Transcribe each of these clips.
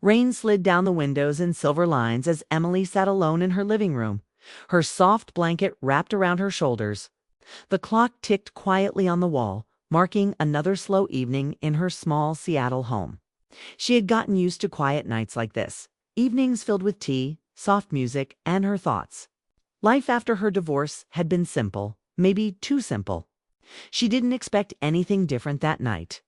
Rain slid down the windows in silver lines as Emily sat alone in her living room, her soft blanket wrapped around her shoulders. The clock ticked quietly on the wall, marking another slow evening in her small Seattle home. She had gotten used to quiet nights like this, evenings filled with tea, soft music, and her thoughts. Life after her divorce had been simple, maybe too simple. She didn't expect anything different that night.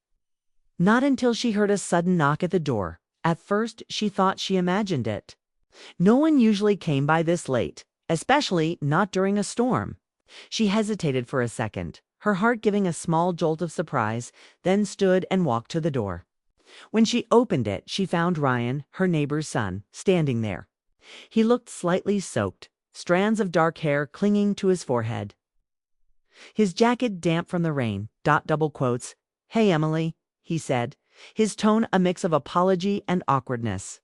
Not until she heard a sudden knock at the door. At first, she thought she imagined it. No one usually came by this late, especially not during a storm. She hesitated for a second, her heart giving a small jolt of surprise, then stood and walked to the door. When she opened it, she found Ryan, her neighbor's son, standing there. He looked slightly soaked, strands of dark hair clinging to his forehead. His jacket damp from the rain. Double quotes. "Hey, Emily," he said, his tone a mix of apology and awkwardness.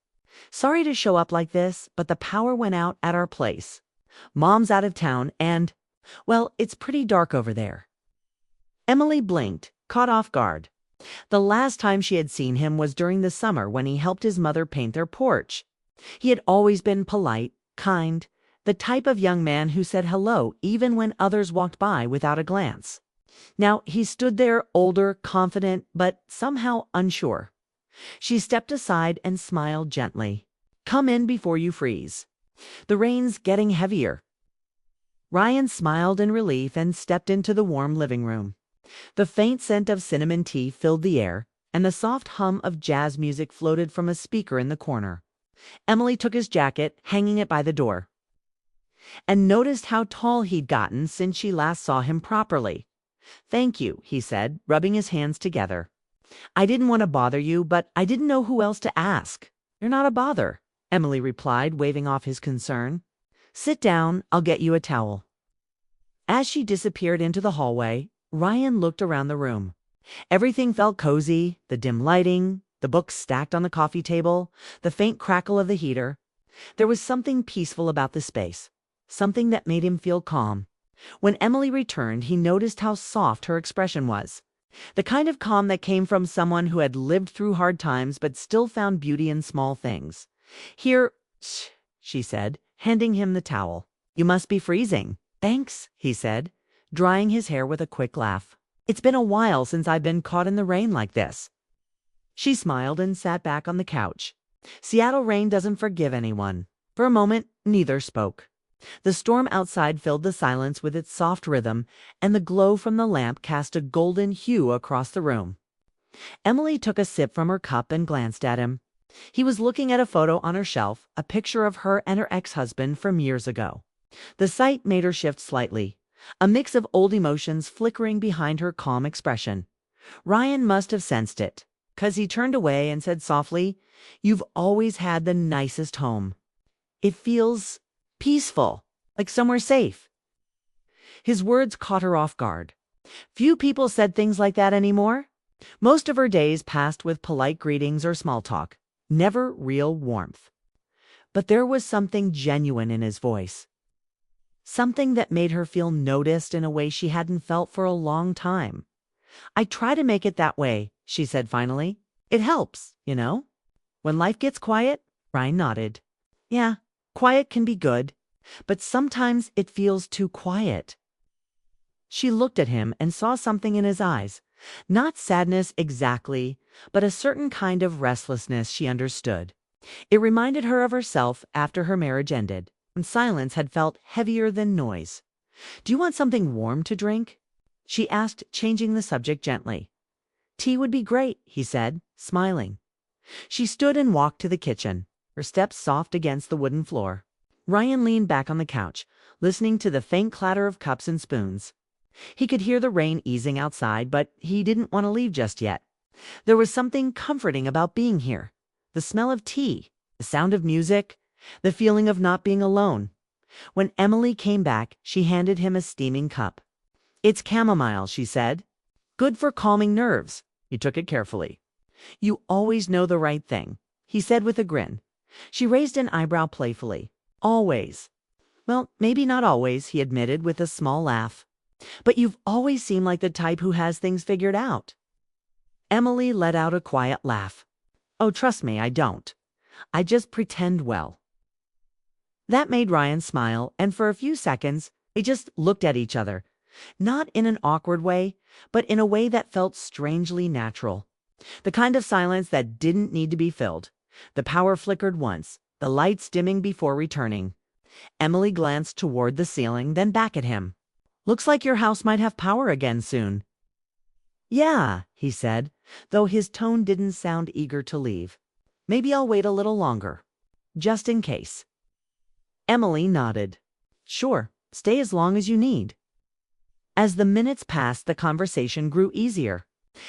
"Sorry to show up like this, but the power went out at our place. Mom's out of town and, well, it's pretty dark over there." Emily blinked, caught off guard. The last time she had seen him was during the summer when he helped his mother paint their porch. He had always been polite, kind, the type of young man who said hello even when others walked by without a glance. Now he stood there, older, confident, but somehow unsure. She stepped aside and smiled gently. "Come in before you freeze. The rain's getting heavier." Ryan smiled in relief and stepped into the warm living room. The faint scent of cinnamon tea filled the air, and the soft hum of jazz music floated from a speaker in the corner. Emily took his jacket, hanging it by the door, and noticed how tall he'd gotten since she last saw him properly. "Thank you," he said, rubbing his hands together. "I didn't want to bother you, but I didn't know who else to ask." "You're not a bother," Emily replied, waving off his concern. "Sit down, I'll get you a towel." As she disappeared into the hallway, Ryan looked around the room. Everything felt cozy, the dim lighting, the books stacked on the coffee table, the faint crackle of the heater. There was something peaceful about the space, something that made him feel calm. When Emily returned, he noticed how soft her expression was. The kind of calm that came from someone who had lived through hard times but still found beauty in small things. "Here," she said, handing him the towel. "You must be freezing." "Thanks," he said, drying his hair with a quick laugh. "It's been a while since I've been caught in the rain like this." She smiled and sat back on the couch. Seattle rain doesn't forgive anyone. For a moment, neither spoke. The storm outside filled the silence with its soft rhythm, and the glow from the lamp cast a golden hue across the room. Emily took a sip from her cup and glanced at him. He was looking at a photo on her shelf, a picture of her and her ex-husband from years ago. The sight made her shift slightly, a mix of old emotions flickering behind her calm expression. Ryan must have sensed it, 'cause he turned away and said softly, "You've always had the nicest home. It feels peaceful, like somewhere safe." His words caught her off guard. Few people said things like that anymore. Most of her days passed with polite greetings or small talk, never real warmth. But there was something genuine in his voice. Something that made her feel noticed in a way she hadn't felt for a long time. "I try to make it that way," she said finally. "It helps, you know. When life gets quiet." Ryan nodded. "Yeah, quiet can be good, but sometimes it feels too quiet." She looked at him and saw something in his eyes. Not sadness exactly, but a certain kind of restlessness she understood. It reminded her of herself after her marriage ended, when silence had felt heavier than noise. "Do you want something warm to drink?" she asked, changing the subject gently. "Tea would be great," he said, smiling. She stood and walked to the kitchen, her steps soft against the wooden floor. Ryan leaned back on the couch, listening to the faint clatter of cups and spoons. He could hear the rain easing outside, but he didn't want to leave just yet. There was something comforting about being here. The smell of tea, the sound of music, the feeling of not being alone. When Emily came back, she handed him a steaming cup. "It's chamomile," she said. "Good for calming nerves." He took it carefully. "You always know the right thing," he said with a grin. She raised an eyebrow playfully. "Always." "Well, maybe not always," he admitted with a small laugh. "But you've always seemed like the type who has things figured out." Emily let out a quiet laugh. "Oh, trust me, I don't. I just pretend well. That made Ryan smile, and for a few seconds, they just looked at each other. Not in an awkward way, but in a way that felt strangely natural. The kind of silence that didn't need to be filled. The power flickered once, the lights dimming before returning. Emily glanced toward the ceiling, then back at him. "Looks like your house might have power again soon." "Yeah," he said, though his tone didn't sound eager to leave. "Maybe I'll wait a little longer. Just in case." Emily nodded. "Sure, stay as long as you need." As the minutes passed, the conversation grew easier.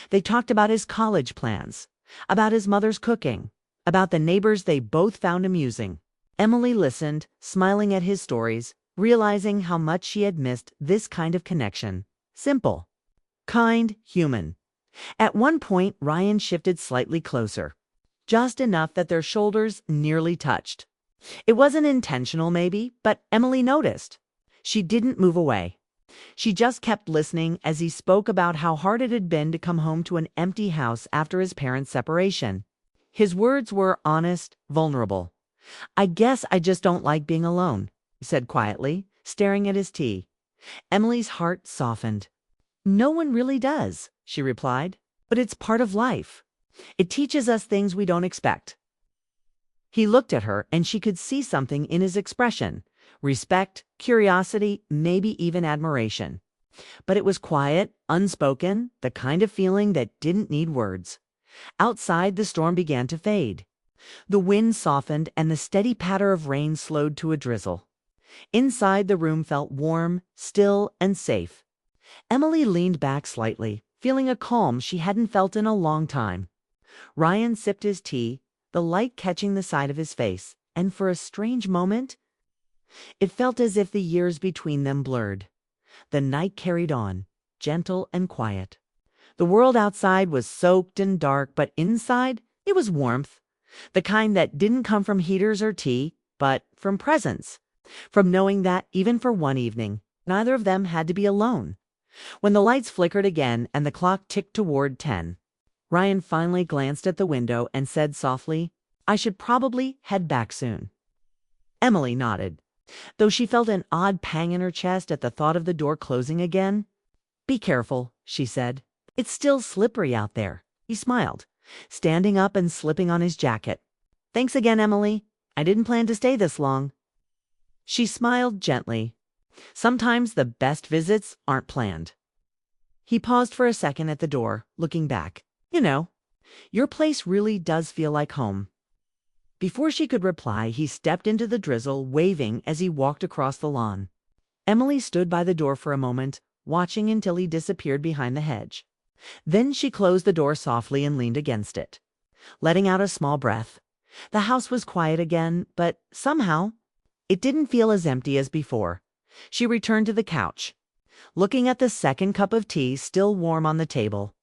They talked about his college plans, about his mother's cooking, about the neighbors they both found amusing. Emily listened, smiling at his stories, realizing how much she had missed this kind of connection. Simple, kind, human. At one point, Ryan shifted slightly closer, just enough that their shoulders nearly touched. It wasn't intentional, maybe, but Emily noticed. She didn't move away. She just kept listening as he spoke about how hard it had been to come home to an empty house after his parents' separation. His words were honest, vulnerable. "I guess I just don't like being alone," he said quietly, staring at his tea. Emily's heart softened. "No one really does," she replied, "but it's part of life. It teaches us things we don't expect." He looked at her, and she could see something in his expression. Respect, curiosity, maybe even admiration. But it was quiet, unspoken, the kind of feeling that didn't need words. Outside, the storm began to fade. The wind softened, and the steady patter of rain slowed to a drizzle. Inside, the room felt warm, still, and safe. Emily leaned back slightly, feeling a calm she hadn't felt in a long time. Ryan sipped his tea, the light catching the side of his face, and for a strange moment, it felt as if the years between them blurred. The night carried on, gentle and quiet. The world outside was soaked and dark, but inside, it was warmth. The kind that didn't come from heaters or tea, but from presence. From knowing that, even for one evening, neither of them had to be alone. When the lights flickered again and the clock ticked toward 10, Ryan finally glanced at the window and said softly, "I should probably head back soon." Emily nodded, though she felt an odd pang in her chest at the thought of the door closing again. "Be careful," she said. "It's still slippery out there." He smiled, standing up and slipping on his jacket. "Thanks again, Emily. I didn't plan to stay this long." She smiled gently. Sometimes the best visits aren't planned. He paused for a second at the door, looking back. "You know, your place really does feel like home." Before she could reply, he stepped into the drizzle, waving as he walked across the lawn. Emily stood by the door for a moment, watching until he disappeared behind the hedge. Then she closed the door softly and leaned against it, letting out a small breath. The house was quiet again, but somehow it didn't feel as empty as before. She returned to the couch, looking at the second cup of tea still warm on the table.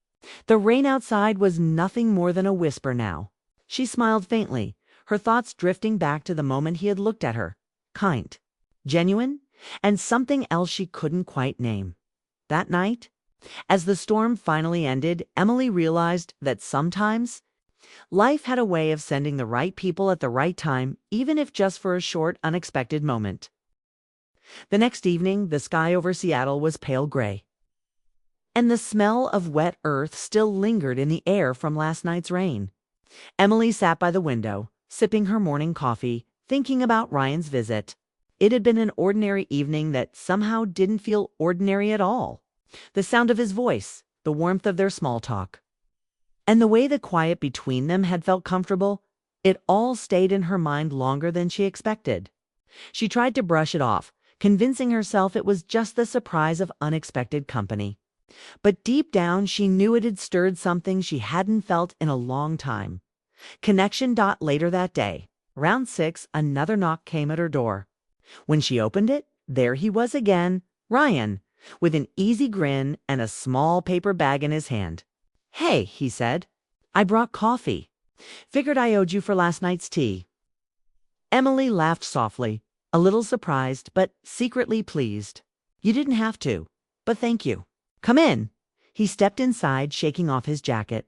The rain outside was nothing more than a whisper now. She smiled faintly, her thoughts drifting back to the moment he had looked at her. Kind, genuine, and something else she couldn't quite name. That night, as the storm finally ended, Emily realized that sometimes life had a way of sending the right people at the right time, even if just for a short, unexpected moment. The next evening, the sky over Seattle was pale gray, and the smell of wet earth still lingered in the air from last night's rain. Emily sat by the window, sipping her morning coffee, thinking about Ryan's visit. It had been an ordinary evening that somehow didn't feel ordinary at all. The sound of his voice, the warmth of their small talk, and the way the quiet between them had felt comfortable, it all stayed in her mind longer than she expected. She tried to brush it off, convincing herself it was just the surprise of unexpected company. But deep down, she knew it had stirred something she hadn't felt in a long time. Connection. Later that day, around 6, another knock came at her door. When she opened it, there he was again, Ryan, with an easy grin and a small paper bag in his hand. "Hey," he said, "I brought coffee. Figured I owed you for last night's tea." Emily laughed softly, a little surprised, but secretly pleased. "You didn't have to, but thank you. Come in." He stepped inside, shaking off his jacket.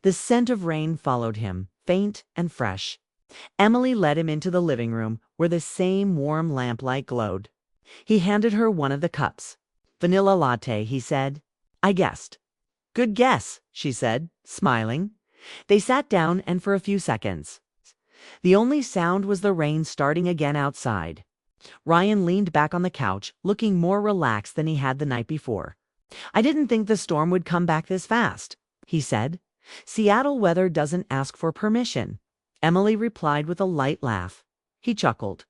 The scent of rain followed him, faint and fresh. Emily led him into the living room where the same warm lamplight glowed. He handed her one of the cups. "Vanilla latte," he said. "I guessed." "Good guess," she said, smiling. They sat down and for a few seconds. The only sound was the rain starting again outside. Ryan leaned back on the couch, looking more relaxed than he had the night before. "I didn't think the storm would come back this fast," he said. "Seattle weather doesn't ask for permission." Emily replied with a light laugh. He chuckled.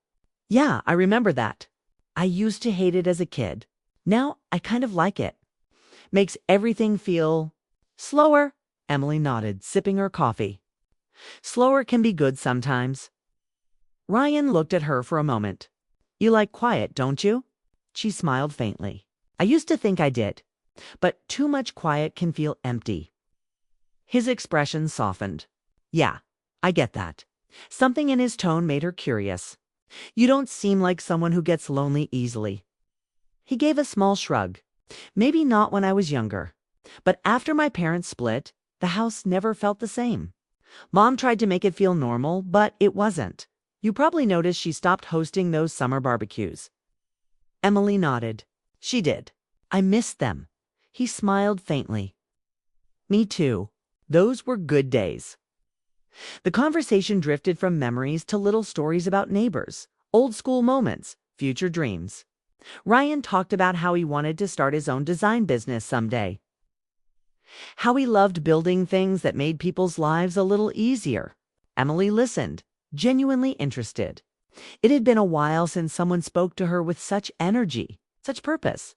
"Yeah, I remember that. I used to hate it as a kid. Now I kind of like it. Makes everything feel slower." Emily nodded, sipping her coffee. "Slower can be good sometimes." Ryan looked at her for a moment. "You like quiet, don't you?" She smiled faintly. "I used to think I did, but too much quiet can feel empty." His expression softened. "Yeah, I get that." Something in his tone made her curious. "You don't seem like someone who gets lonely easily." He gave a small shrug. "Maybe not when I was younger, but after my parents split, the house never felt the same. Mom tried to make it feel normal, but it wasn't. You probably noticed she stopped hosting those summer barbecues." Emily nodded. She did. "I missed them." He smiled faintly. "Me too. Those were good days." The conversation drifted from memories to little stories about neighbors, old school moments, future dreams. Ryan talked about how he wanted to start his own design business someday. How he loved building things that made people's lives a little easier. Emily listened, genuinely interested. It had been a while since someone spoke to her with such energy, such purpose.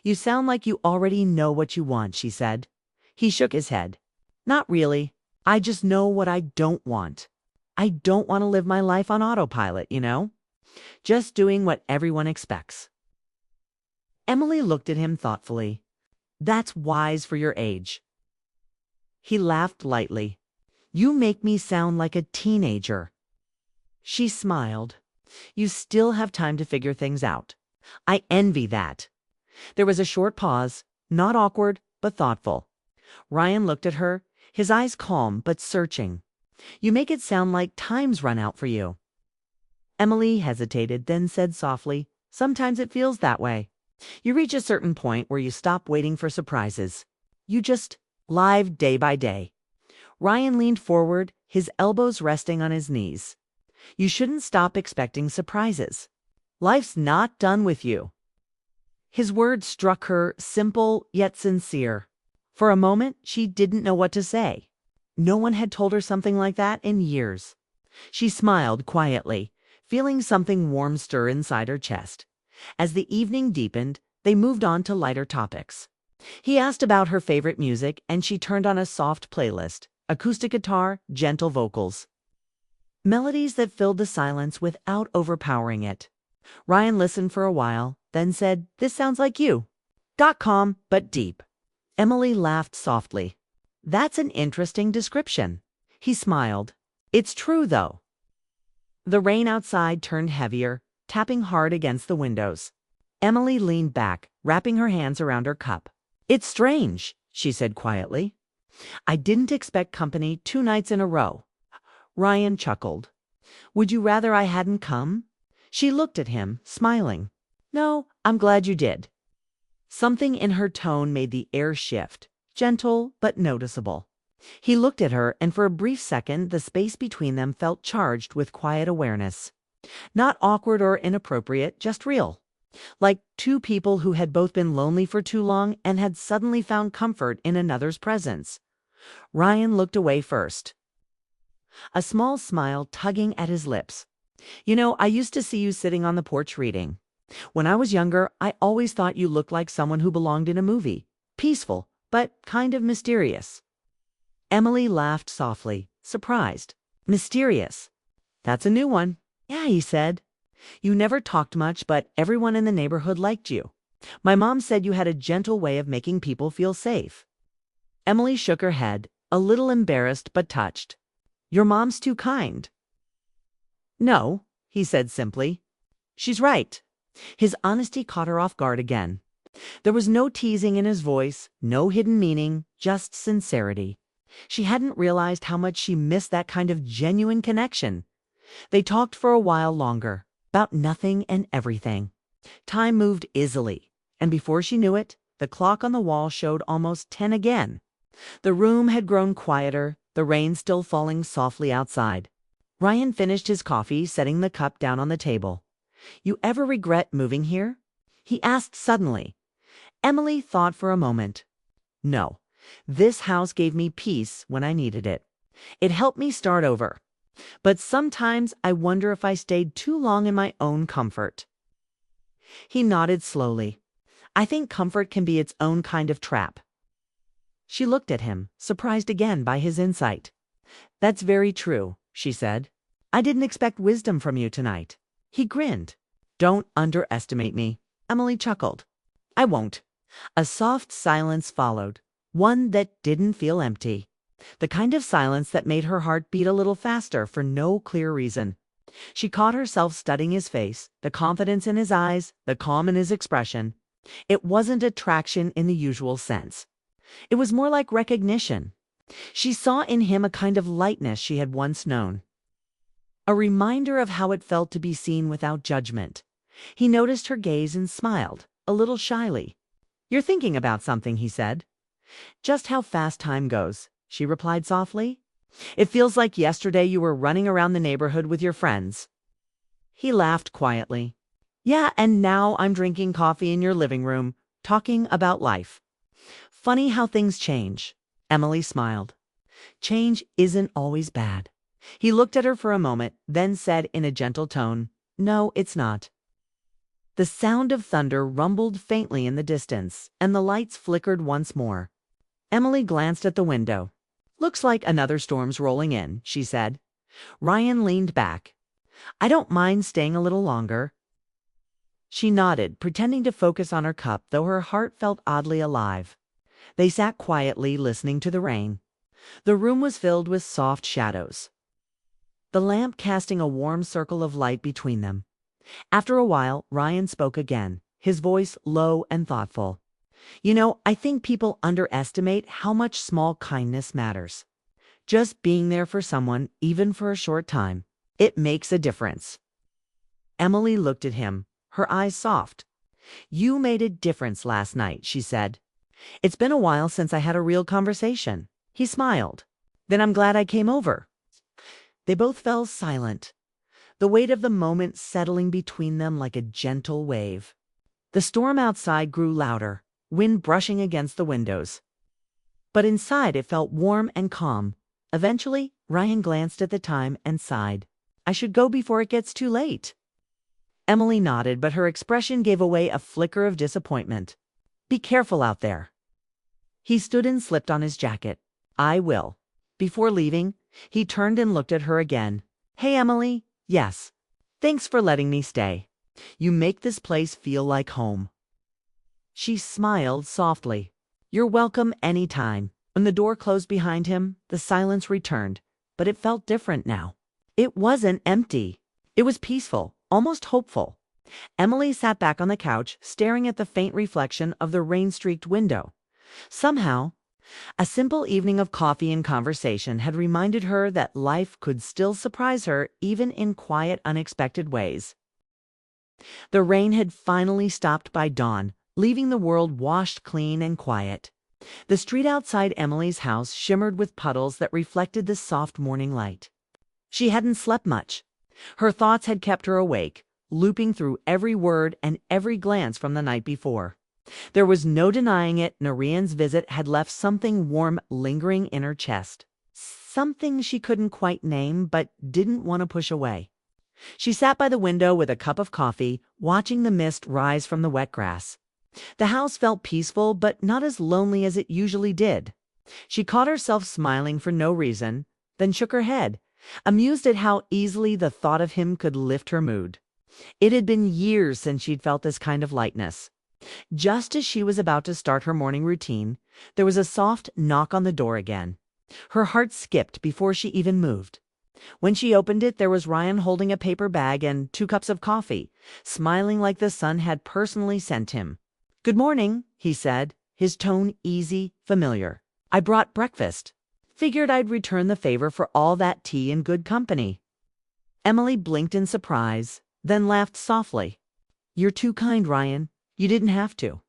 "You sound like you already know what you want," she said. He shook his head. "Not really. I just know what I don't want. I don't want to live my life on autopilot, you know? Just doing what everyone expects." Emily looked at him thoughtfully. "That's wise for your age." He laughed lightly. "You make me sound like a teenager." She smiled. "You still have time to figure things out. I envy that." There was a short pause, not awkward, but thoughtful. Ryan looked at her, his eyes calm but searching. "You make it sound like time's run out for you." Emily hesitated, then said softly, "Sometimes it feels that way. You reach a certain point where you stop waiting for surprises. You just live day by day." Ryan leaned forward, his elbows resting on his knees. "You shouldn't stop expecting surprises. Life's not done with you." His words struck her, simple yet sincere. For a moment, she didn't know what to say. No one had told her something like that in years. She smiled quietly, feeling something warm stir inside her chest. As the evening deepened, they moved on to lighter topics. He asked about her favorite music, and she turned on a soft playlist, acoustic guitar, gentle vocals. Melodies that filled the silence without overpowering it. Ryan listened for a while, then said, "This sounds like you." Calm, but deep. Emily laughed softly. "That's an interesting description." He smiled. "It's true, though." The rain outside turned heavier, tapping hard against the windows. Emily leaned back, wrapping her hands around her cup. "It's strange," she said quietly. "I didn't expect company 2 nights in a row." Ryan chuckled. "Would you rather I hadn't come?" She looked at him, smiling. "No, I'm glad you did." Something in her tone made the air shift, gentle but noticeable. He looked at her, and for a brief second the space between them felt charged with quiet awareness. Not awkward or inappropriate, just real. Like two people who had both been lonely for too long and had suddenly found comfort in another's presence. Ryan looked away first, a small smile tugging at his lips. "You know, I used to see you sitting on the porch reading. When I was younger, I always thought you looked like someone who belonged in a movie. Peaceful, but kind of mysterious." Emily laughed softly, surprised. "Mysterious? That's a new one." "Yeah," he said. "You never talked much, but everyone in the neighborhood liked you. My mom said you had a gentle way of making people feel safe." Emily shook her head, a little embarrassed but touched. "Your mom's too kind." "No," he said simply. "She's right." His honesty caught her off guard again. There was no teasing in his voice, no hidden meaning, just sincerity. She hadn't realized how much she missed that kind of genuine connection, They talked for a while longer, about nothing and everything. Time moved easily, and before she knew it, the clock on the wall showed almost 10 again. The room had grown quieter, the rain still falling softly outside. Ryan finished his coffee, setting the cup down on the table. "You ever regret moving here?" he asked suddenly. Emily thought for a moment. "No. This house gave me peace when I needed it. It helped me start over. But sometimes I wonder if I stayed too long in my own comfort." He nodded slowly. "I think comfort can be its own kind of trap." She looked at him, surprised again by his insight. "That's very true," she said. "I didn't expect wisdom from you tonight." He grinned. "Don't underestimate me." Emily chuckled. "I won't." A soft silence followed, one that didn't feel empty. The kind of silence that made her heart beat a little faster for no clear reason. She caught herself studying his face, the confidence in his eyes, the calm in his expression. It wasn't attraction in the usual sense. It was more like recognition. She saw in him a kind of lightness she had once known. A reminder of how it felt to be seen without judgment. He noticed her gaze and smiled, a little shyly. "You're thinking about something," he said. "Just how fast time goes," she replied softly. "It feels like yesterday you were running around the neighborhood with your friends." He laughed quietly. "Yeah, and now I'm drinking coffee in your living room, talking about life. Funny how things change." Emily smiled. "Change isn't always bad." He looked at her for a moment, then said in a gentle tone, "No, it's not." The sound of thunder rumbled faintly in the distance, and the lights flickered once more. Emily glanced at the window. "Looks like another storm's rolling in," she said. Ryan leaned back. "I don't mind staying a little longer." She nodded, pretending to focus on her cup, though her heart felt oddly alive. They sat quietly, listening to the rain. The room was filled with soft shadows, the lamp casting a warm circle of light between them. After a while, Ryan spoke again, his voice low and thoughtful. "You know, I think people underestimate how much small kindness matters. Just being there for someone, even for a short time, it makes a difference." Emily looked at him, her eyes soft. "You made a difference last night," she said. "It's been a while since I had a real conversation." He smiled. "Then I'm glad I came over." They both fell silent, the weight of the moment settling between them like a gentle wave. The storm outside grew louder, wind brushing against the windows. But inside it felt warm and calm. Eventually, Ryan glanced at the time and sighed. "I should go before it gets too late." Emily nodded, but her expression gave away a flicker of disappointment. "Be careful out there." He stood and slipped on his jacket. "I will." Before leaving, he turned and looked at her again. "Hey, Emily." "Yes. Thanks for letting me stay. You make this place feel like home." She smiled softly. "You're welcome any time." When the door closed behind him, the silence returned, but it felt different now. It wasn't empty. It was peaceful, almost hopeful. Emily sat back on the couch, staring at the faint reflection of the rain-streaked window. Somehow, a simple evening of coffee and conversation had reminded her that life could still surprise her even in quiet, unexpected ways. The rain had finally stopped by dawn, leaving the world washed clean and quiet. The street outside Emily's house shimmered with puddles that reflected the soft morning light. She hadn't slept much. Her thoughts had kept her awake, looping through every word and every glance from the night before. There was no denying it, Narian's visit had left something warm lingering in her chest. Something she couldn't quite name, but didn't want to push away. She sat by the window with a cup of coffee, watching the mist rise from the wet grass. The house felt peaceful, but not as lonely as it usually did. She caught herself smiling for no reason, then shook her head, amused at how easily the thought of him could lift her mood. It had been years since she'd felt this kind of lightness. Just as she was about to start her morning routine, there was a soft knock on the door again. Her heart skipped before she even moved. When she opened it, there was Ryan holding a paper bag and 2 cups of coffee, smiling like the sun had personally sent him. "Good morning," he said, his tone easy, familiar. "I brought breakfast. Figured I'd return the favor for all that tea and good company." Emily blinked in surprise, then laughed softly. "You're too kind, Ryan. You didn't have to."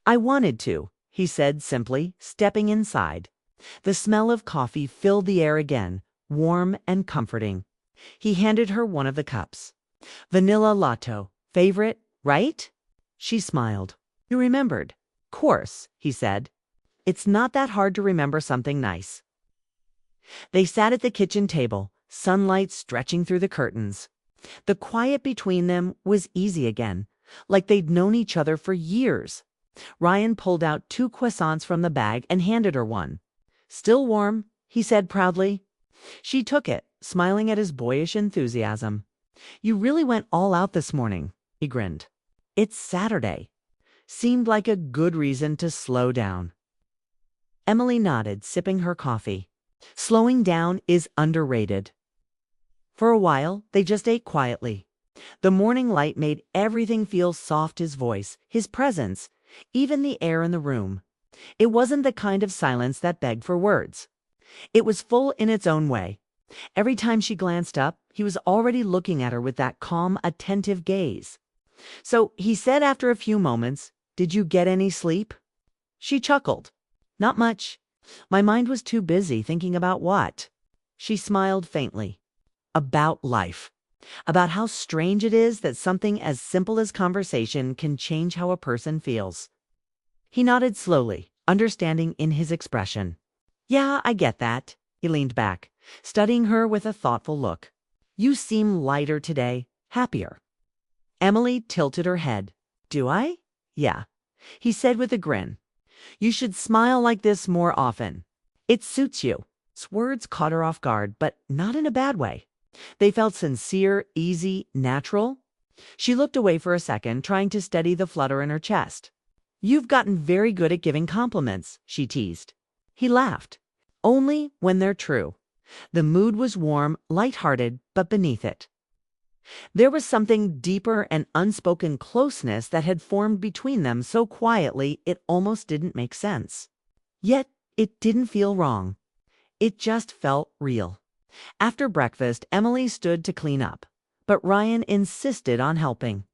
"I wanted to," he said simply, stepping inside. The smell of coffee filled the air again, warm and comforting. He handed her one of the cups. "Vanilla latte. Favorite, right?" She smiled. "You remembered." "Course," he said. "It's not that hard to remember something nice." They sat at the kitchen table, sunlight stretching through the curtains. The quiet between them was easy again, like they'd known each other for years. Ryan pulled out 2 croissants from the bag and handed her one. "Still warm," he said proudly. She took it, smiling at his boyish enthusiasm. "You really went all out this morning," he grinned. "It's Saturday." Seemed like a good reason to slow down. Emily nodded, sipping her coffee. Slowing down is underrated. For a while, they just ate quietly. The morning light made everything feel soft, his voice, his presence, even the air in the room. It wasn't the kind of silence that begged for words. It was full in its own way. Every time she glanced up, he was already looking at her with that calm, attentive gaze. So he said after a few moments, "Did you get any sleep?" She chuckled. "Not much. My mind was too busy thinking about what?" She smiled faintly. "About life. About how strange it is that something as simple as conversation can change how a person feels." He nodded slowly, understanding in his expression. "Yeah, I get that." He leaned back, studying her with a thoughtful look. "You seem lighter today, happier." Emily tilted her head. "Do I?" "Yeah," he said with a grin. "You should smile like this more often. It suits you." His words caught her off guard, but not in a bad way. They felt sincere, easy, natural. She looked away for a second, trying to steady the flutter in her chest. "You've gotten very good at giving compliments," she teased. He laughed. "Only when they're true." The mood was warm, light-hearted, but beneath it, there was something deeper and unspoken closeness that had formed between them so quietly it almost didn't make sense. Yet it didn't feel wrong. It just felt real. After breakfast, Emily stood to clean up, but Ryan insisted on helping.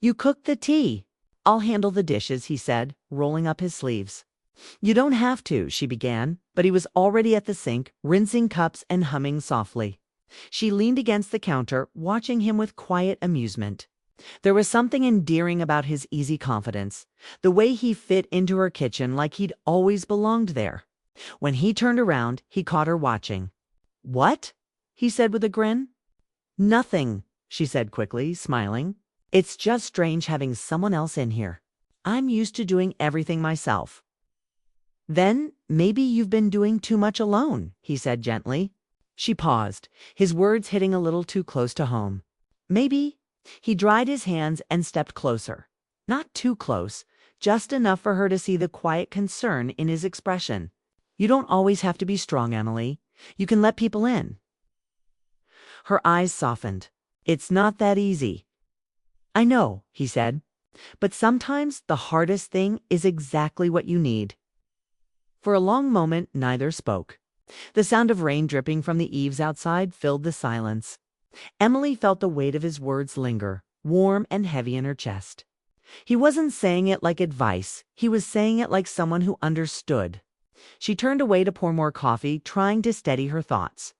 "You cooked the tea." "I'll handle the dishes," he said, rolling up his sleeves. "You don't have to," she began, but he was already at the sink, rinsing cups and humming softly. She leaned against the counter, watching him with quiet amusement. There was something endearing about his easy confidence, the way he fit into her kitchen like he'd always belonged there. When he turned around, he caught her watching. "What?" he said with a grin. "Nothing," she said quickly, smiling. "It's just strange having someone else in here. I'm used to doing everything myself." "Then maybe you've been doing too much alone," he said gently. She paused, his words hitting a little too close to home. "Maybe." He dried his hands and stepped closer. Not too close, just enough for her to see the quiet concern in his expression. "You don't always have to be strong, Emily. You can let people in." Her eyes softened. "It's not that easy." "I know," he said. "But sometimes the hardest thing is exactly what you need." For a long moment, neither spoke. The sound of rain dripping from the eaves outside filled the silence. Emily felt the weight of his words linger, warm and heavy in her chest. He wasn't saying it like advice. He was saying it like someone who understood. She turned away to pour more coffee, trying to steady her thoughts.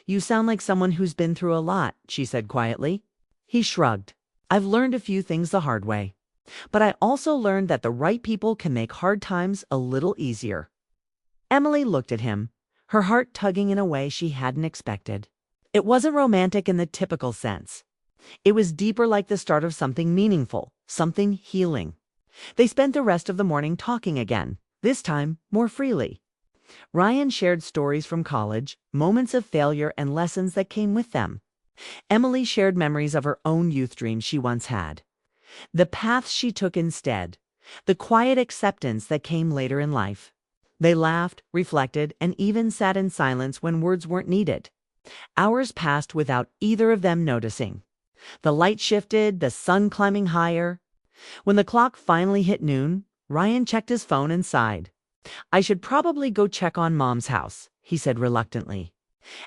"You sound like someone who's been through a lot," she said quietly. He shrugged. "I've learned a few things the hard way. But I also learned that the right people can make hard times a little easier." Emily looked at him, her heart tugging in a way she hadn't expected. It wasn't romantic in the typical sense. It was deeper, like the start of something meaningful, something healing. They spent the rest of the morning talking again, this time more freely. Ryan shared stories from college, moments of failure and lessons that came with them. Emily shared memories of her own youth dreams she once had. The paths she took instead, the quiet acceptance that came later in life. They laughed, reflected, and even sat in silence when words weren't needed. Hours passed without either of them noticing. The light shifted, the sun climbing higher. When the clock finally hit noon, Ryan checked his phone and sighed. "I should probably go check on Mom's house," he said reluctantly.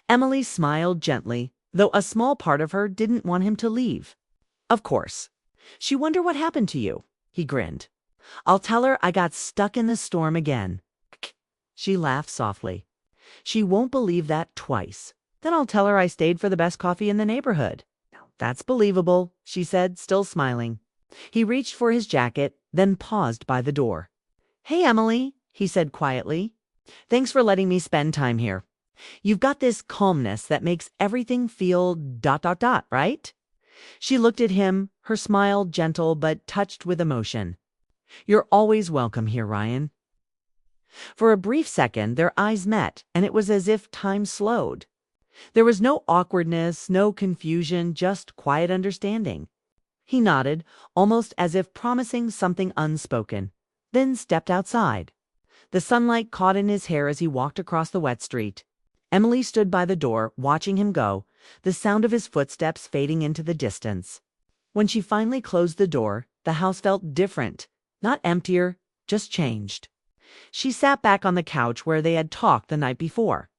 Emily smiled gently, though a small part of her didn't want him to leave. Of course. She wondered what happened to you. He grinned. I'll tell her I got stuck in the storm again. She laughed softly. She won't believe that twice. Then I'll tell her I stayed for the best coffee in the neighborhood. That's believable, she said, still smiling. He reached for his jacket, then paused by the door. Hey, Emily, he said quietly. Thanks for letting me spend time here. You've got this calmness that makes everything feel ... right? She looked at him, her smile gentle but touched with emotion. You're always welcome here, Ryan. For a brief second, their eyes met, and it was as if time slowed. There was no awkwardness, no confusion, just quiet understanding. He nodded, almost as if promising something unspoken, then stepped outside. The sunlight caught in his hair as he walked across the wet street. Emily stood by the door, watching him go, the sound of his footsteps fading into the distance. When she finally closed the door, the house felt different, not emptier, just changed. She sat back on the couch where they had talked the night before.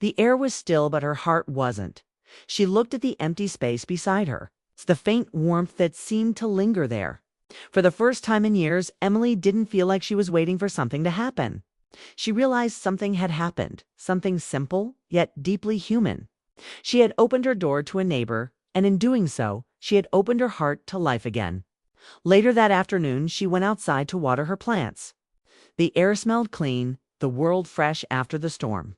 The air was still, but her heart wasn't. She looked at the empty space beside her, the faint warmth that seemed to linger there. For the first time in years, Emily didn't feel like she was waiting for something to happen. She realized something had happened, something simple, yet deeply human. She had opened her door to a neighbor, and in doing so, she had opened her heart to life again. Later that afternoon, she went outside to water her plants. The air smelled clean, the world fresh after the storm.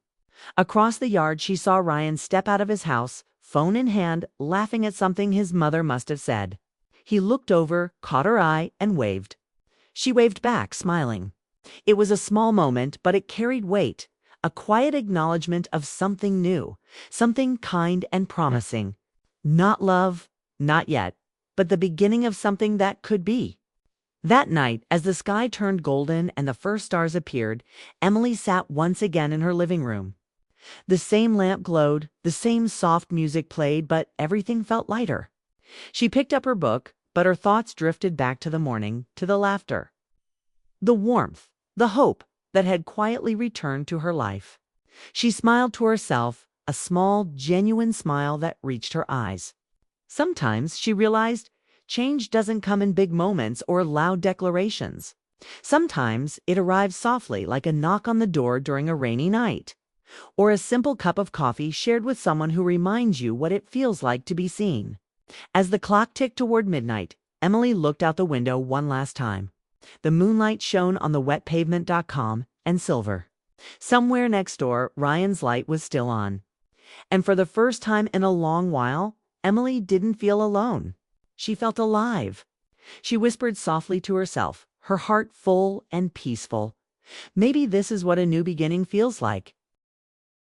Across the yard, she saw Ryan step out of his house, phone in hand, laughing at something his mother must have said. He looked over, caught her eye, and waved. She waved back, smiling. It was a small moment, but it carried weight, a quiet acknowledgement of something new, something kind and promising. Not love, not yet, but the beginning of something that could be. That night, as the sky turned golden and the first stars appeared, Emily sat once again in her living room. The same lamp glowed, the same soft music played, but everything felt lighter. She picked up her book, but her thoughts drifted back to the morning, to the laughter. The warmth, the hope that had quietly returned to her life. She smiled to herself, a small, genuine smile that reached her eyes. Sometimes, she realized, change doesn't come in big moments or loud declarations. Sometimes it arrives softly, like a knock on the door during a rainy night, or a simple cup of coffee shared with someone who reminds you what it feels like to be seen. As the clock ticked toward midnight, Emily looked out the window one last time. The moonlight shone on the wet pavement, calm and silver. Somewhere next door, Ryan's light was still on. And for the first time in a long while, Emily didn't feel alone. She felt alive. She whispered softly to herself, her heart full and peaceful. Maybe this is what a new beginning feels like.